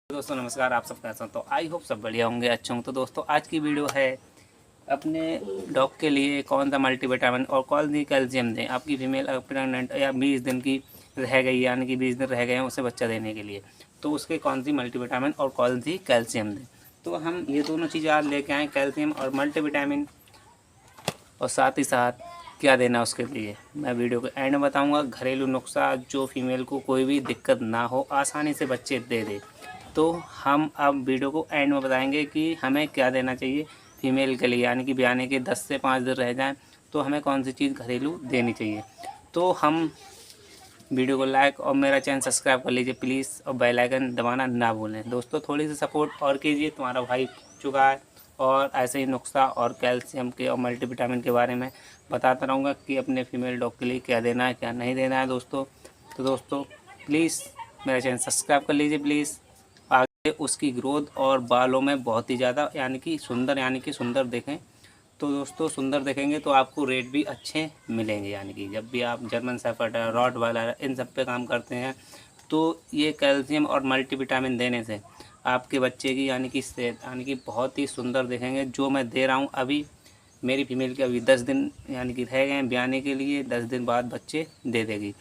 दोस्तों नमस्कार, आप सब कैसे हैं? तो आई होप सब बढ़िया होंगे, अच्छे होंगे। तो दोस्तों आज की वीडियो है अपने डॉग के लिए कौन सा मल्टीविटामिन और कौन सी कैल्शियम दें। आपकी फीमेल अगर प्रेगनेंट या 20 दिन की रह गई, यानी कि 20 दिन रह गए हैं उसे बच्चा देने के लिए, तो उसके कौन सी मल्टीविटामिन और कौन सी कैल्शियम दें। तो हम ये दोनों चीज़ें आज लेके आएँ, कैल्शियम और मल्टीविटामिन, और साथ ही साथ क्या देना उसके लिए मैं वीडियो के एंड में बताऊंगा। घरेलू नुस्खा जो फीमेल को कोई भी दिक्कत ना हो, आसानी से बच्चे दे दे। तो हम अब वीडियो को एंड में बताएंगे कि हमें क्या देना चाहिए फीमेल के लिए, यानी कि ब्याने के 10 से 5 दिन रह जाएं तो हमें कौन सी चीज़ घरेलू देनी चाहिए। तो हम वीडियो को लाइक और मेरा चैनल सब्सक्राइब कर लीजिए प्लीज़, और बेल आइकन दबाना ना भूलें। दोस्तों थोड़ी सी सपोर्ट और कीजिए, तुम्हारा भाई चुका है। और ऐसे ही नुस्खा और कैल्शियम के और मल्टीविटामिन के बारे में बताता रहूँगा कि अपने फीमेल डॉग के लिए क्या देना है क्या नहीं देना है दोस्तों। तो दोस्तों प्लीज़ मेरा चैनल सब्सक्राइब कर लीजिए प्लीज़। आगे उसकी ग्रोथ और बालों में बहुत ही ज़्यादा यानी कि सुंदर देखें। तो दोस्तों सुंदर देखेंगे तो आपको रेट भी अच्छे मिलेंगे, यानी कि जब भी आप जर्मन शेफर्ड है, रॉटवाइलर इन सब पे काम करते हैं तो ये कैल्शियम और मल्टीविटामिन देने से आपके बच्चे की यानी कि सेहत यानी कि बहुत ही सुंदर देखेंगे। जो मैं दे रहा हूँ अभी मेरी फीमेल के अभी 10 दिन यानी कि रह गए हैं ब्याने के लिए, 10 दिन बाद बच्चे दे देगी।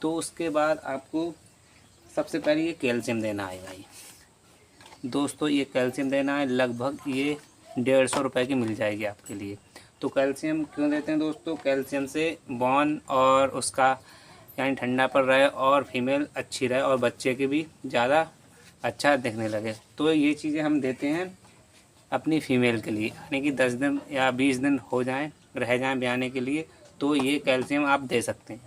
तो उसके बाद आपको सबसे पहले ये कैल्शियम देना है भाई दोस्तों। ये कैल्शियम देना है, लगभग ये 150 रुपये की मिल जाएगी आपके लिए। तो कैल्शियम क्यों देते हैं दोस्तों? कैल्शियम से बॉन और उसका यानी ठंडा पड़ रहा है और फीमेल अच्छी रहे और बच्चे के भी ज़्यादा अच्छा दिखने लगे। तो ये चीज़ें हम देते हैं अपनी फ़ीमेल के लिए, यानी कि 10 दिन या 20 दिन हो जाएं रह जाएं ब्याने के लिए, तो ये कैल्शियम आप दे सकते हैं।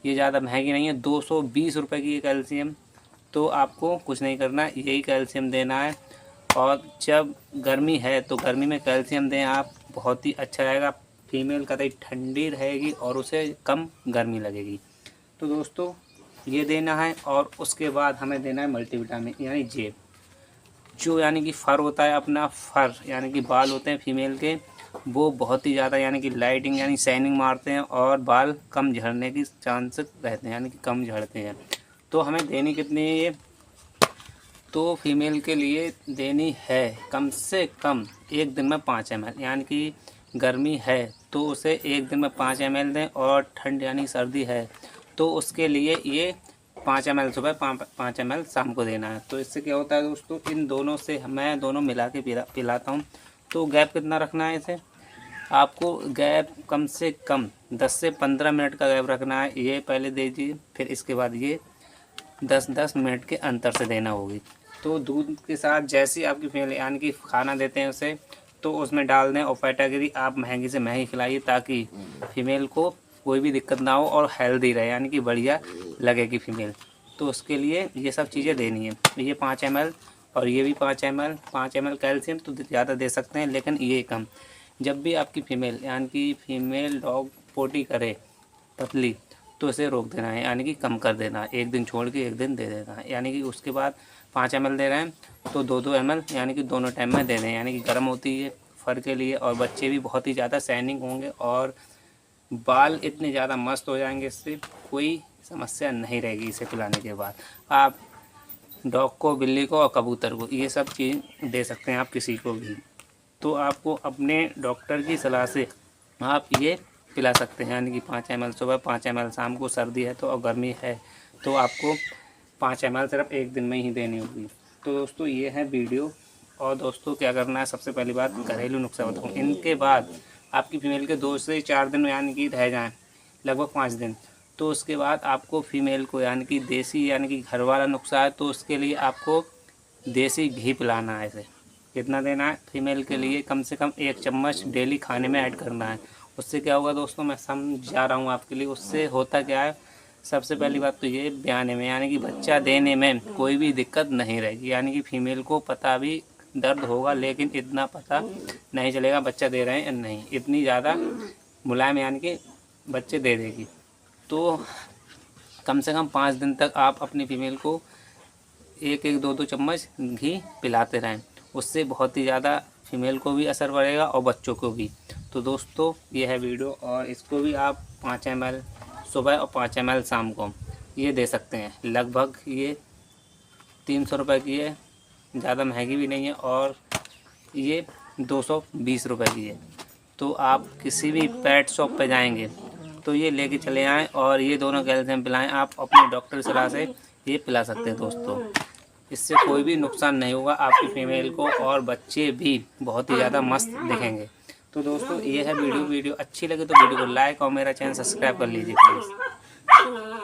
ये ज़्यादा महंगी नहीं है, 220 रुपये की ये कैल्शियम। तो आपको कुछ नहीं करना, यही कैल्शियम देना है। और जब गर्मी है तो गर्मी में कैल्शियम दें आप, बहुत ही अच्छा रहेगा। फीमेल कतई ठंडी रहेगी और उसे कम गर्मी लगेगी। तो दोस्तों ये देना है। और उसके बाद हमें देना है मल्टीविटामिन यानी जेब, जो यानी कि फ़र होता है अपना, फ़र यानी कि बाल होते हैं फीमेल के, वो बहुत ही ज़्यादा यानी कि लाइटिंग यानी शाइनिंग मारते हैं और बाल कम झड़ने की चांसेस रहते हैं, यानी कि कम झड़ते हैं। तो हमें देनी कितनी है ये? तो फीमेल के लिए देनी है कम से कम एक दिन में 5 ml, यानी कि गर्मी है तो उसे एक दिन में 5 ml दें, और ठंड यानी सर्दी है तो उसके लिए ये 5 ml सुबह 5 ml शाम को देना है। तो इससे क्या होता है दोस्तों, इन दोनों से मैं दोनों मिला के पिलाता हूँ। तो गैप कितना रखना है इसे? आपको गैप कम से कम 10 से 15 मिनट का गैप रखना है। ये पहले दीजिए, फिर इसके बाद ये 10-10 मिनट के अंतर से देना होगी। तो दूध के साथ जैसे ही आपकी फीमेल यानी कि खाना देते हैं उसे, तो उसमें डाल दें। और फैटागिरी आप महंगी से महंगी खिलाइए ताकि फीमेल को कोई भी दिक्कत ना हो और हेल्दी रहे, यानी कि बढ़िया लगेगी फीमेल। तो उसके लिए ये सब चीज़ें देनी है। ये 5 ml और ये भी 5 ml। 5 ml कैल्शियम तो ज़्यादा दे सकते हैं, लेकिन ये कम। जब भी आपकी फीमेल यानी कि फीमेल डॉग पोटी करे पतली, तो इसे रोक देना है, यानी कि कम कर देना है। एक दिन छोड़ के एक दिन दे देना है, यानी कि उसके बाद 5 ml दे रहे हैं तो 2-2 ml यानी कि दोनों टाइम में दे दें, यानी कि गर्म होती है फर के लिए। और बच्चे भी बहुत ही ज़्यादा शाइनिंग होंगे और बाल इतने ज़्यादा मस्त हो जाएंगे, इससे कोई समस्या नहीं रहेगी। इसे पिलाने के बाद आप डॉग को, बिल्ली को और कबूतर को ये सब चीज़ दे सकते हैं आप किसी को भी। तो आपको अपने डॉक्टर की सलाह से आप ये पिला सकते हैं, यानी कि 5 ml सुबह, 5 ml शाम को। सर्दी है तो और गर्मी है तो आपको 5 ml सिर्फ एक दिन में ही देनी होगी। तो दोस्तों ये है वीडियो। और दोस्तों क्या करना है, सबसे पहली बात घरेलू नुस्खा बताऊँ। इनके बाद आपकी फीमेल के 2 से 4 दिन यानी कि रह जाएँ, लगभग 5 दिन, तो उसके बाद आपको फीमेल को यानी कि देसी यानी कि घर वाला नुस्खा है, तो उसके लिए आपको देसी घी पिलाना है। इसे कितना देना है फीमेल के लिए? कम से कम 1 चम्मच डेली खाने में ऐड करना है। उससे क्या होगा दोस्तों, मैं समझा रहा हूँ आपके लिए। उससे होता क्या है, सबसे पहली बात तो ये, ब्याने में यानी कि बच्चा देने में कोई भी दिक्कत नहीं रहेगी। यानी कि फीमेल को पता भी दर्द होगा, लेकिन इतना पता नहीं चलेगा बच्चा दे रहे हैं या नहीं। इतनी ज़्यादा मुलायम यानी कि बच्चे दे देगी। तो कम से कम 5 दिन तक आप अपनी फीमेल को 1-1, 2-2 चम्मच घी पिलाते रहें। उससे बहुत ही ज़्यादा फीमेल को भी असर पड़ेगा और बच्चों को भी। तो दोस्तों ये है वीडियो। और इसको भी आप 5 ml सुबह और 5 ml शाम को ये दे सकते हैं। लगभग ये 300 रुपये की है ज़्यादा महंगी भी नहीं है और ये 220 रुपये की है। तो आप किसी भी पेट शॉप पे जाएंगे तो ये लेके चले आएँ और ये दोनों कैल्शियम पिलाएं। आप अपने डॉक्टर की सलाह से ये पिला सकते हैं दोस्तों। इससे कोई भी नुकसान नहीं होगा आपकी फीमेल को और बच्चे भी बहुत ही ज़्यादा मस्त दिखेंगे। तो दोस्तों ये है वीडियो अच्छी लगे तो वीडियो को लाइक और मेरा चैनल सब्सक्राइब कर लीजिए प्लीज़।